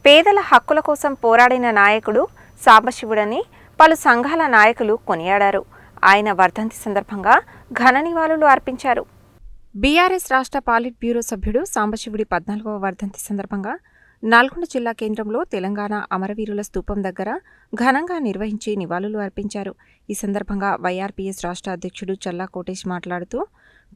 పేదల హక్కుల కోసం పోరాడిన నాయకుడు సాంబశివుడని పలు సంఘాల నాయకులు కొనియాడారు. ఆయన వర్ధంతి సందర్భంగా ఘన నివాళులు అర్పించారు. బీఆర్ఎస్ రాష్ట్ర పాలిట్ బ్యూరో సభ్యుడు సాంబశివుడి 14వ వర్ధంతి సందర్భంగా నల్గొండ జిల్లా కేంద్రంలో తెలంగాణ అమరవీరుల స్తూపం దగ్గర ఘనంగా నిర్వహించి నివాళులు అర్పించారు. ఈ సందర్భంగా వైఆర్పీఎస్ రాష్ట్ర అధ్యక్షుడు చల్లా కోటేష్ మాట్లాడుతూ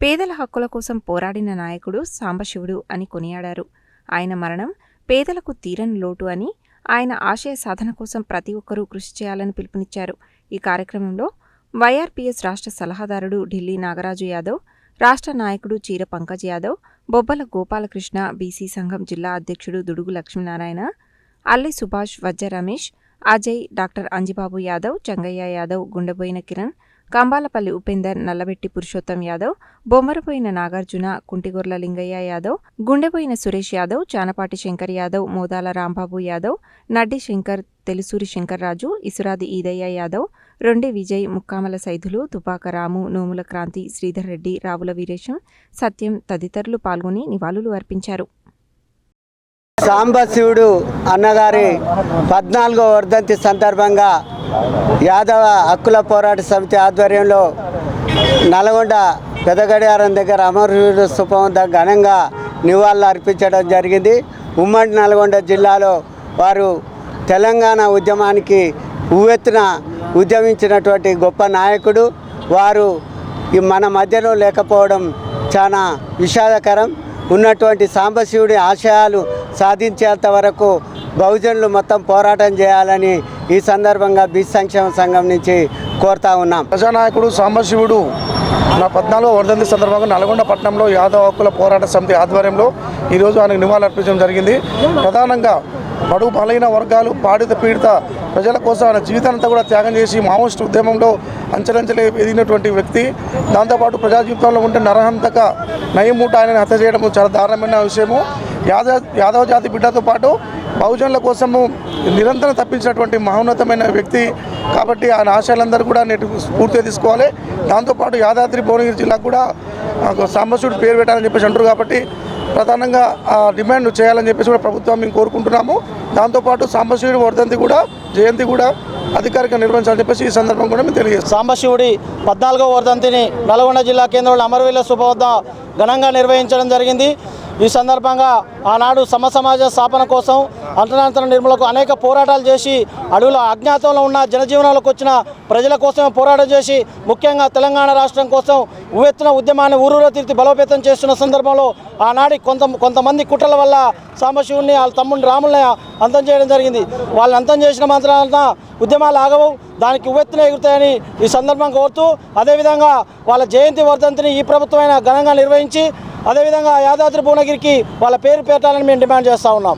పేదల హక్కుల కోసం పోరాడిన నాయకుడు సాంబశివుడు అని కొనియాడారు. ఆయన మరణం పేదలకు తీరని లోటు అని, ఆయన ఆశయ సాధన కోసం ప్రతి ఒక్కరూ కృషి చేయాలని పిలుపునిచ్చారు. ఈ కార్యక్రమంలో వైఆర్పీఎస్ రాష్ట్ర సలహాదారుడు ఢిల్లీ నాగరాజు యాదవ్, రాష్ట్ర నాయకుడు చీర పంకజ్ యాదవ్, బొబ్బల గోపాలకృష్ణ, బీసీ సంఘం జిల్లా అధ్యక్షుడు దుడుగు లక్ష్మీనారాయణ, అల్లి సుభాష్, వజ్జ రమేష్, అజయ్, డాక్టర్ అంజిబాబు యాదవ్, చంగయ్య యాదవ్, గుండెబోయిన కిరణ్, కంబాలపల్లి ఉపేందర్, నల్లబెట్టి పురుషోత్తం యాదవ్, బొమ్మరపోయిన నాగార్జున, కుంటిగొర్ల లింగయ్య యాదవ్, గుండెబోయిన సురేష్ యాదవ్, చానపాటి శంకర్ యాదవ్, మోదాల రాంబాబు యాదవ్, నడ్డి శంకర్, తెలుసూరి శంకర్రాజు, ఇసురాది ఈదయ్య యాదవ్, రొండి విజయ్, ముక్కామల సైదులు, తుపాక రాము, నోముల క్రాంతి, శ్రీధర్ రెడ్డి, రావుల వీరేశం, సత్యం తదితరులు పాల్గొని నివాళులు అర్పించారు. సాంబశివుడు అన్నగారి 14వ వర్ధంతి సందర్భంగా యాదవ హక్కుల పోరాట సమితి ఆధ్వర్యంలో నల్గొండ పెదగడియారం దగ్గర అమరవీరుల స్తూపం దగ్గర ఘనంగా నివాళులు అర్పించడం జరిగింది. ఉమ్మడి నల్గొండ జిల్లాలో వారు తెలంగాణ ఉద్యమానికి ఉవ్వెత్తున ఉద్యమించినటువంటి గొప్ప నాయకుడు. వారు మన మధ్యలో లేకపోవడం చాలా విషాదకరం. ఉన్నటువంటి సాంబశివుడి ఆశయాలు సాధించేంత వరకు బహుజనులు మొత్తం పోరాటం చేయాలని ఈ సందర్భంగా బీసీ సంక్షేమ సంఘం నుంచి కోరుతా ఉన్నాం. ప్రజానాయకుడు సాంబశివుడు నా 14వ వర్ధంతి సందర్భంగా నల్గొండ పట్టణంలో యాదవ హక్కుల పోరాట సమితి ఆధ్వర్యంలో ఈరోజు ఆయనకు నివాళులు అర్పించడం జరిగింది. ప్రధానంగా బడుగు బలైన వర్గాలు, బాధిత పీడిత ప్రజల కోసం ఆయన జీవితాంతా కూడా త్యాగం చేసి మావోయిస్టు ఉద్యమంలో అంచెలంచెలు ఎదిగినటువంటి వ్యక్తి. దాంతోపాటు ప్రజా జీవితంలో ఉంటే నరహంతక నయమూట ఆయనని హత్య చేయడం చాలా దారుణమైన విషయము. యాదవ జాతి బిడ్డతో పాటు బహుజనుల కోసము నిరంతరం తప్పించినటువంటి మహోన్నతమైన వ్యక్తి కాబట్టి ఆయన ఆశయాలందరూ కూడా నేటి స్ఫూర్తిగా తీసుకోవాలి. దాంతోపాటు యాదాద్రి భువనగిరి జిల్లాకు కూడా సాంబశివుడి పేరు పెట్టాలని చెప్పేసి అంటారు కాబట్టి ప్రధానంగా డిమాండ్ చేయాలని చెప్పేసి కూడా ప్రభుత్వం మేము కోరుకుంటున్నాము. దాంతోపాటు సాంబశివుడి వర్ధంతి కూడా జయంతి కూడా అధికారికంగా నిర్వహించాలని చెప్పేసి ఈ సందర్భం కూడా మేము తెలియజేస్తాం. సాంబశివుడి 14వ వర్ధంతిని నల్గొండ జిల్లా కేంద్రంలో అమరవీరుల స్తూపం వద్ద ఘనంగా నిర్వహించడం జరిగింది. ఈ సందర్భంగా ఆనాడు సమాజ స్థాపన కోసం, అంటరాంతర నిర్మూలనకు అనేక పోరాటాలు చేసి అడవుల అజ్ఞాతంలో ఉన్న జనజీవనంలోకి వచ్చిన ప్రజల కోసం పోరాటం చేసి ముఖ్యంగా తెలంగాణ రాష్ట్రం కోసం ఉవ్వెత్తున ఉద్యమాన్ని ఊరూరో తిరిగి బలోపేతం చేస్తున్న సందర్భంలో ఆనాటి కొంతమంది కుట్రల వల్ల సాంబశివుడిని వాళ్ళ తమ్ముడిని రాముల్ని అంతం చేయడం జరిగింది. వాళ్ళని అంతం చేసిన మాత్రాన ఉద్యమాలు ఆగవు, దానికి ఉవ్వెత్తున ఎగురుతాయని ఈ సందర్భంగా కోరుతూ అదేవిధంగా వాళ్ళ జయంతి వర్ధంతిని ఈ ప్రభుత్వమైన ఘనంగా నిర్వహించి అదేవిధంగా యాదాద్రి భువనగిరికి వాళ్ళ పేరు పెట్టాలని మేము డిమాండ్ చేస్తూ ఉన్నాం.